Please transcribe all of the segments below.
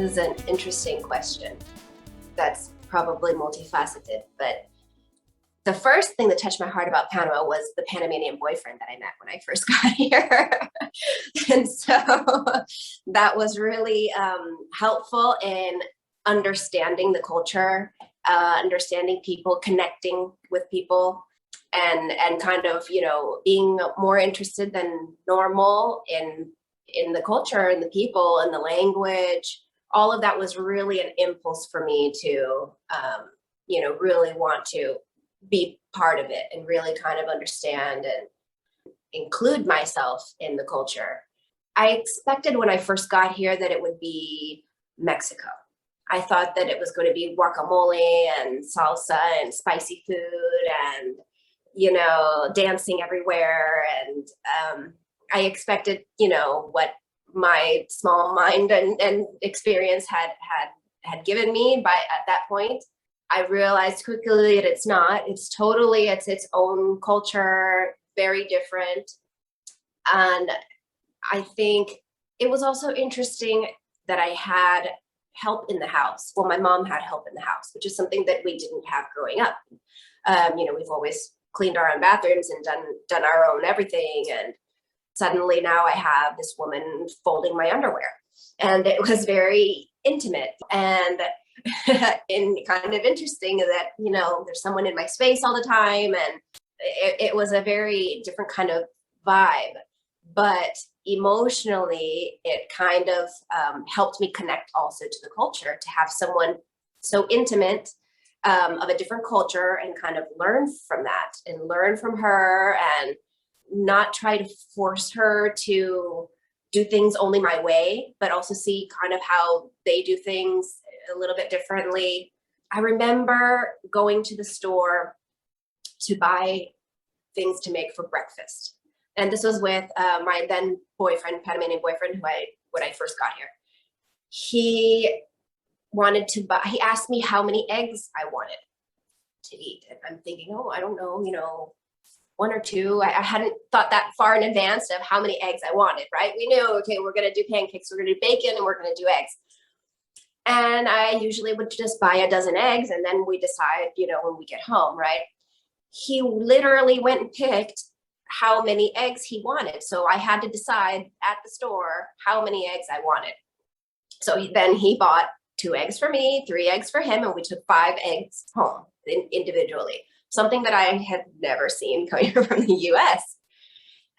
is an interesting question that's probably multifaceted, but the first thing that touched my heart about Panama was the Panamanian boyfriend that I met when I first got here. And so that was really helpful in understanding the culture, understanding people, connecting with people, and kind of, being more interested than normal in the culture and the people and the language. All of that was really an impulse for me to, really want to be part of it and really kind of understand and include myself in the culture. I expected when I first got here that it would be Mexico. I thought that it was going to be guacamole and salsa and spicy food and, dancing everywhere. And I expected, what my small mind and experience had given me at that point. I realized quickly that it's not. It's its own culture, very different. And I think it was also interesting that I had help in the house. Well, my mom had help in the house, which is something that we didn't have growing up. We've always cleaned our own bathrooms and done our own everything. And suddenly now I have this woman folding my underwear. And it was very intimate and kind of interesting that, there's someone in my space all the time. And it was a very different kind of vibe. But emotionally, it kind of helped me connect also to the culture, to have someone so intimate of a different culture and kind of learn from that and learn from her and not try to force her to do things only my way, but also see kind of how they do things a little bit differently. I remember going to the store to buy things to make for breakfast. And this was with my then boyfriend, Panamanian boyfriend, when I first got here. He asked me how many eggs I wanted to eat. And I'm thinking, I don't know, one or two. I hadn't thought that far in advance of how many eggs I wanted, right? We knew, okay, we're going to do pancakes, we're going to do bacon, and we're going to do eggs. And I usually would just buy a dozen eggs, and then we decide, when we get home, right? He literally went and picked how many eggs he wanted. So I had to decide at the store how many eggs I wanted. So then he bought 2 eggs for me, 3 eggs for him, and we took 5 eggs home individually. Something that I had never seen coming from the US.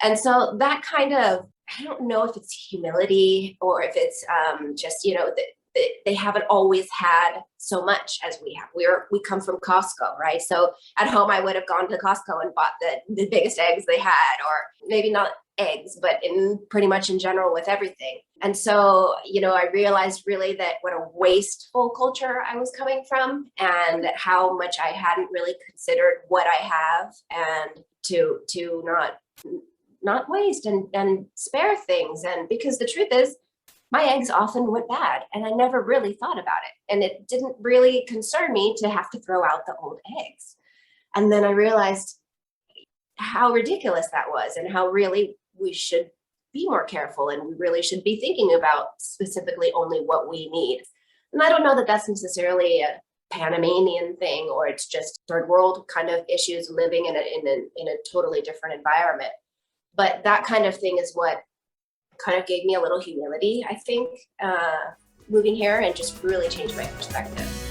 And so that kind of, I don't know if it's humility or if it's just, they haven't always had so much as we have. We come from Costco, right? So at home, I would have gone to Costco and bought the biggest eggs they had, or maybe not eggs, but pretty much in general with everything. And so, I realized really that what a wasteful culture I was coming from and how much I hadn't really considered what I have and to not waste and spare things. And because the truth is, my eggs often went bad and I never really thought about it. And it didn't really concern me to have to throw out the old eggs. And then I realized how ridiculous that was and how really we should be more careful and we really should be thinking about specifically only what we need. And I don't know that that's necessarily a Panamanian thing or it's just third world kind of issues living in a totally different environment. But that kind of thing is what kind of gave me a little humility, I think, moving here and just really changed my perspective.